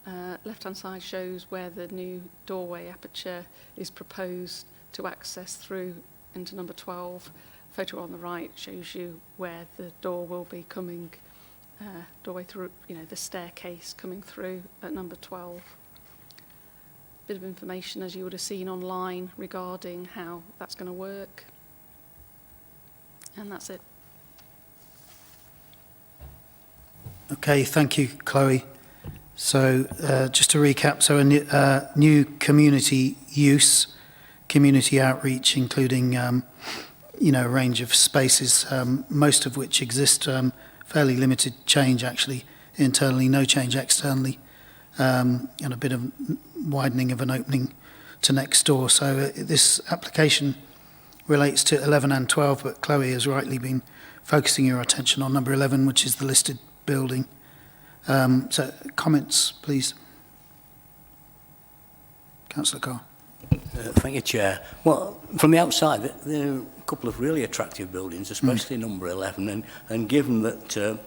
left-hand side shows where the new doorway aperture is proposed to access through into number 12. Photo on the right shows you where the door will be coming, doorway through, the staircase coming through at number 12. Bit of information, as you would have seen online, regarding how that's going to work. And that's it. Okay, thank you, Chloe. So just to recap, so a new community use, community outreach, including a range of spaces, most of which exist, fairly limited change actually internally, no change externally, and a bit of widening of an opening to next door. So this application relates to 11 and 12, but Chloe has rightly been focusing your attention on number 11, which is the listed building. So comments, please. Councillor Carr. Thank you, Chair. Well, from the outside, there are a couple of really attractive buildings, especially number 11, and given that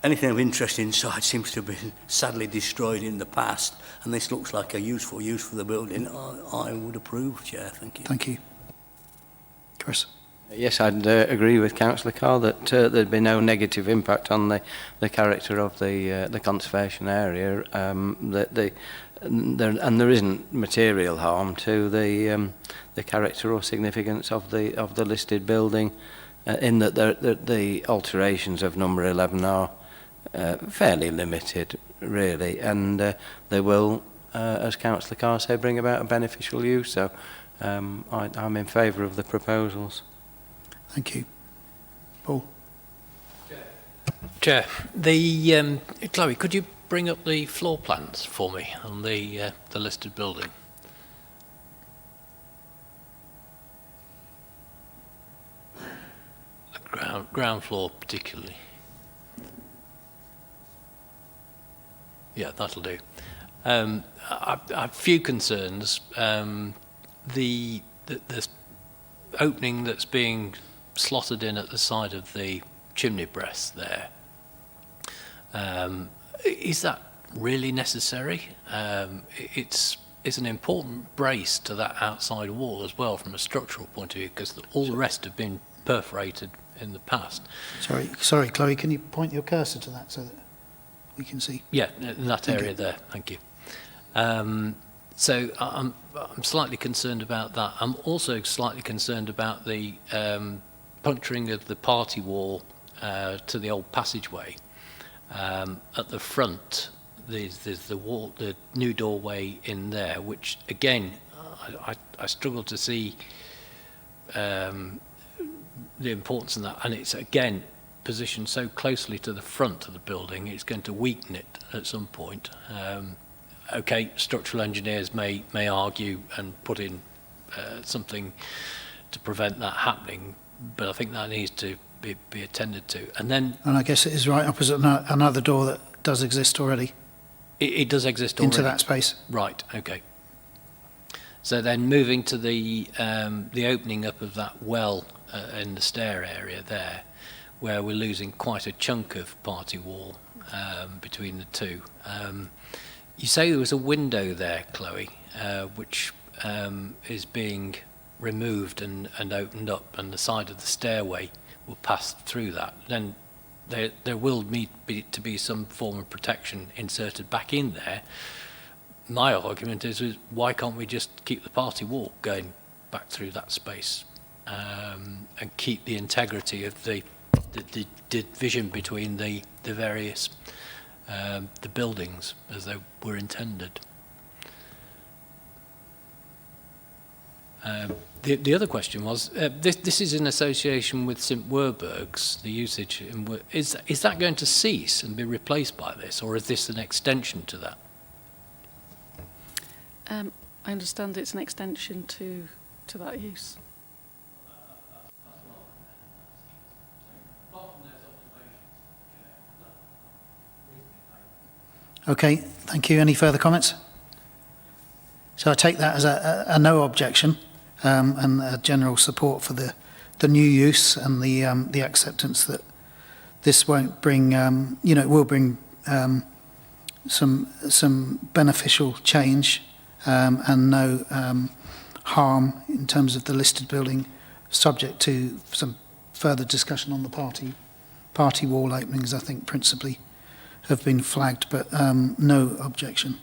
anything of interest inside seems to have been sadly destroyed in the past, and this looks like a useful use for the building, I would approve, Chair. Thank you. Thank you. Chris. Yes, I'd agree with Councillor Carr that there'd be no negative impact on the character of the conservation area. There isn't material harm to the character or significance of the listed building, in that the alterations of number 11 are fairly limited, really, and they will, as Councillor Carr said, bring about a beneficial use. So I'm in favour of the proposals. Thank you. Paul. Chair, Chloe, could you bring up the floor plans for me on the listed building? The ground floor particularly. Yeah, that'll do. I have a few concerns. The opening that's being slotted in at the side of the chimney breast there, is that really necessary? It's an important brace to that outside wall as well from a structural point of view, because all the rest have been perforated in the past. Sorry, Chloe, can you point your cursor to that so that we can see? Yeah, in that area there, thank you. So I'm slightly concerned about that. I'm also slightly concerned about the puncturing of the party wall to the old passageway. At the front, there's the new doorway in there, which again, I struggle to see the importance of that. And it's again positioned so closely to the front of the building, it's going to weaken it at some point. Okay, structural engineers may argue and put in something to prevent that happening, but I think that needs to be attended to. And I guess it is right opposite another door that does exist already. It does exist already. Into that space. Right, okay. So then moving to the opening up of that well in the stair area there, where we're losing quite a chunk of party wall between the two. You say there was a window there, Chloe, which is being removed and opened up, and the side of the stairway will pass through that. Then there will need to be some form of protection inserted back in there. My argument is why can't we just keep the party wall going back through that space and keep the integrity of the division between the various the buildings as they were intended. The other question was, this is in association with St Werburgh's, the usage. Is that going to cease and be replaced by this, or is this an extension to that? I understand it's an extension to that use. Okay, thank you. Any further comments? So I take that as a no objection and a general support for the new use and the acceptance that this won't bring, it will bring some beneficial change and no harm in terms of the listed building, subject to some further discussion on the party wall openings, I think principally have been flagged, but no objection.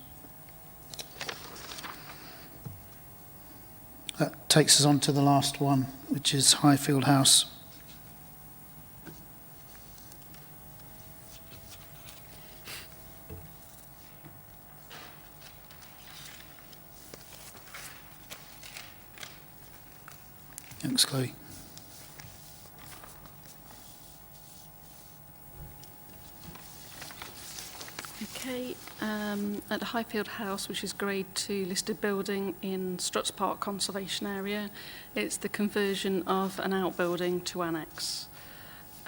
That takes us on to the last one, which is Highfield House. Thanks, Chloe. Okay, at Highfield House, which is Grade 2 listed building in Struts Park Conservation Area, it's the conversion of an outbuilding to annex.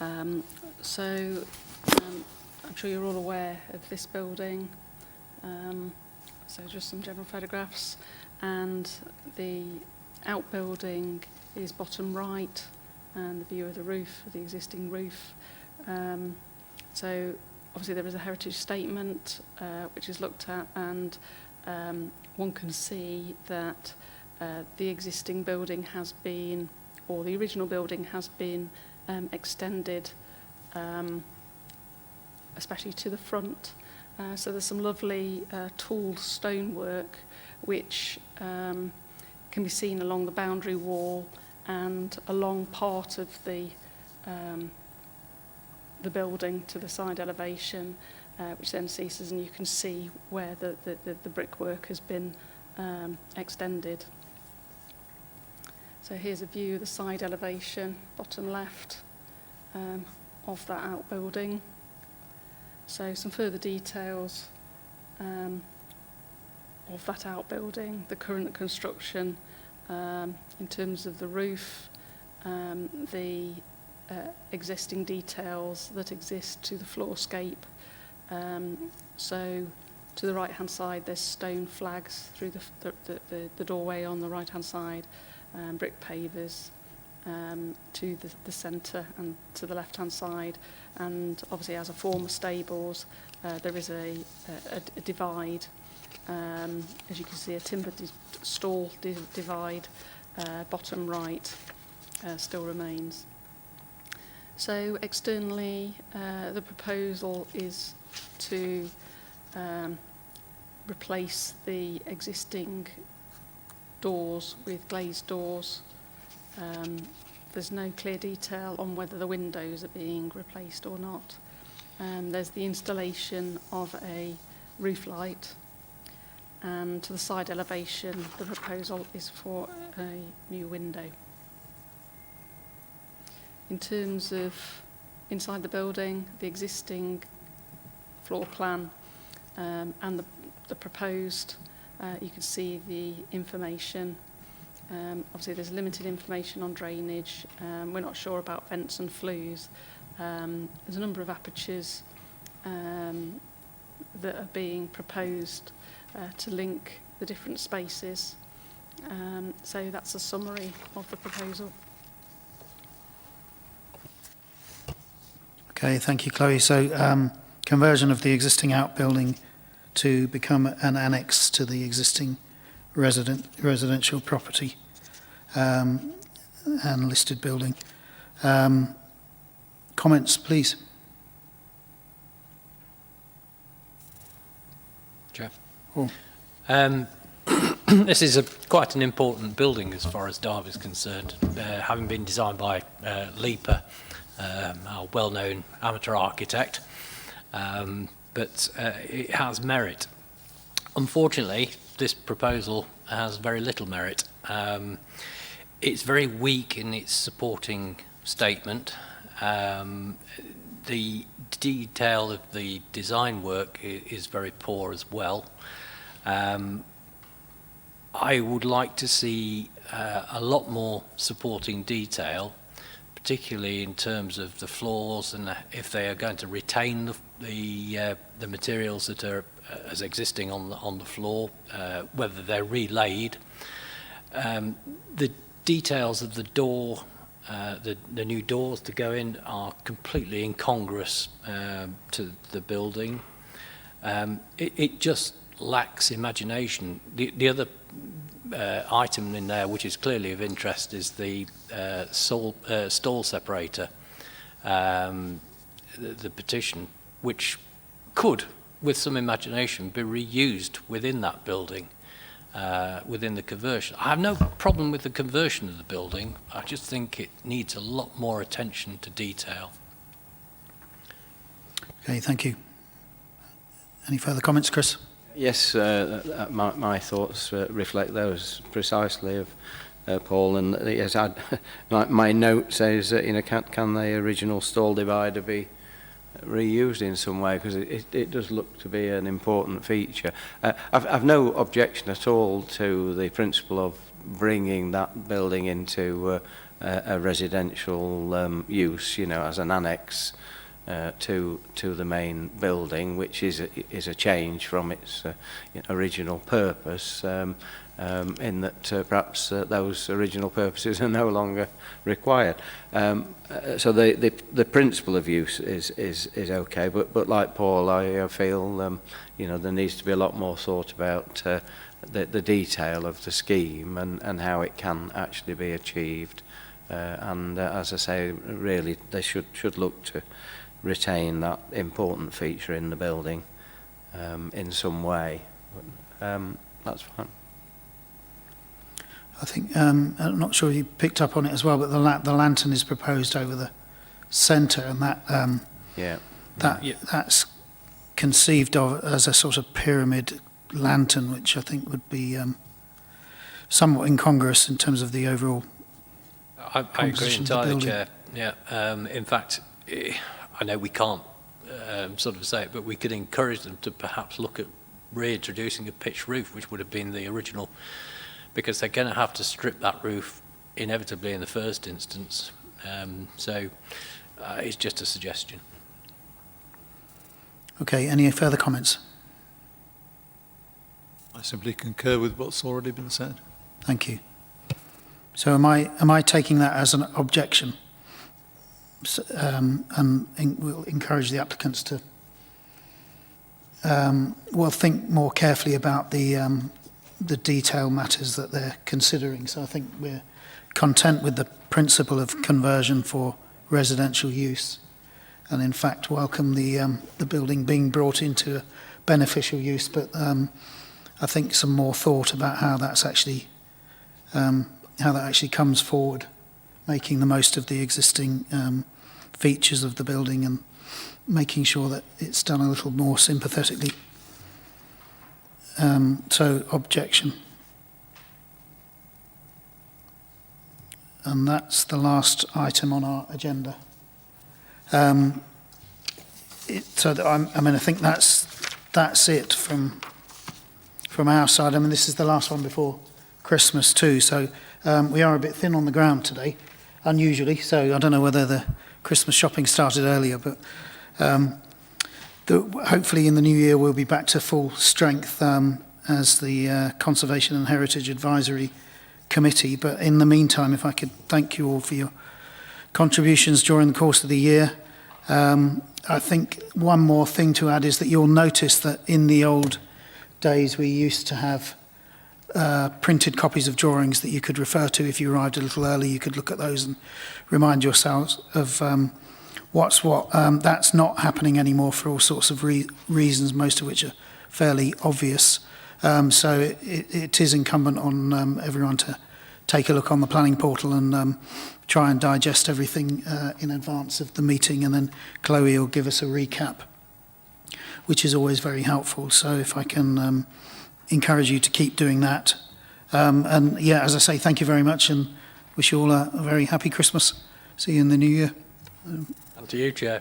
I'm sure you're all aware of this building. So just some general photographs, and the outbuilding is bottom right, and the view of the roof, of the existing roof. So obviously there is a heritage statement which is looked at, and one can see that the existing building has been, or the original building has been extended, especially to the front. So there's some lovely tall stonework which can be seen along the boundary wall and along part of the building to the side elevation, which then ceases, and you can see where the brickwork has been extended. So here's a view of the side elevation, bottom left, of that outbuilding. So some further details of that outbuilding, the current construction in terms of the roof, the existing details that exist to the floorscape. So to the right hand side there's stone flags through the doorway on the right hand side, brick pavers to the centre and to the left hand side, and obviously as a former stables there is a divide, as you can see, a timber stall divide, bottom right still remains. So externally, the proposal is to replace the existing doors with glazed doors. There's no clear detail on whether the windows are being replaced or not. There's the installation of a roof light, and to the side elevation, the proposal is for a new window. In terms of inside the building, the existing floor plan and the proposed, you can see the information. Obviously there's limited information on drainage. We're not sure about vents and flues. There's a number of apertures that are being proposed to link the different spaces. So that's a summary of the proposal. Okay, thank you, Chloe. So conversion of the existing outbuilding to become an annex to the existing residential property and listed building. Comments, please. Chair. Oh. This is quite an important building as far as Derby is concerned, having been designed by Leaper, a well-known amateur architect, but it has merit. Unfortunately, this proposal has very little merit. It's very weak in its supporting statement. The detail of the design work is very poor as well. I would like to see a lot more supporting detail, particularly in terms of the floors, and if they are going to retain the materials that are as existing on the floor, whether they're relaid. The details of the door, the new doors to go in, are completely incongruous to the building. It just lacks imagination. The other item in there, which is clearly of interest, is the stall separator, the petition, which could, with some imagination, be reused within that building, within the conversion. I have no problem with the conversion of the building. I just think it needs a lot more attention to detail. Okay, thank you. Any further comments, Chris? Yes, my thoughts reflect those precisely of Paul. And yes, my note says, can the original stall divider be reused in some way, because it does look to be an important feature. I've no objection at all to the principle of bringing that building into a residential use, as an annex to the main building, which is a change from its original purpose, in that perhaps those original purposes are no longer required. So the principle of use is okay, but like Paul, I feel there needs to be a lot more thought about the detail of the scheme and how it can actually be achieved. And as I say, really they should look to retain that important feature in the building in some way. That's fine. I think, I'm not sure you picked up on it as well, but the lantern is proposed over the centre, and that's conceived of as a sort of pyramid lantern, which I think would be somewhat incongruous in terms of the overall I agree composition of the entirely, building. Chair. Yeah. In fact, I know we can't sort of say it, but we could encourage them to perhaps look at reintroducing a pitched roof, which would have been the original, because they're going to have to strip that roof inevitably in the first instance. So it's just a suggestion. Okay, any further comments? I simply concur with what's already been said. Thank you. So am I taking that as an objection? We'll encourage the applicants to think more carefully about the detail matters that they're considering. So I think we're content with the principle of conversion for residential use, and in fact welcome the building being brought into a beneficial use. But I think some more thought about how that actually comes forward, making the most of the existing features of the building and making sure that it's done a little more sympathetically. So objection. And that's the last item on our agenda. I think that's it from our side. I mean, this is the last one before Christmas too, so we are a bit thin on the ground today, unusually, so I don't know whether the Christmas shopping started earlier, but hopefully in the new year we'll be back to full strength as the Conservation and Heritage Advisory Committee. But in the meantime, if I could thank you all for your contributions during the course of the year. I think one more thing to add is that you'll notice that in the old days we used to have printed copies of drawings that you could refer to. If you arrived a little early, you could look at those and remind yourselves of what's what. That's not happening anymore for all sorts of reasons, most of which are fairly obvious. So it is incumbent on everyone to take a look on the planning portal and try and digest everything in advance of the meeting, and then Chloe will give us a recap, which is always very helpful. So if I can encourage you to keep doing that. And yeah, as I say, thank you very much and wish you all a very happy Christmas. See you in the new year. And to you, Chair.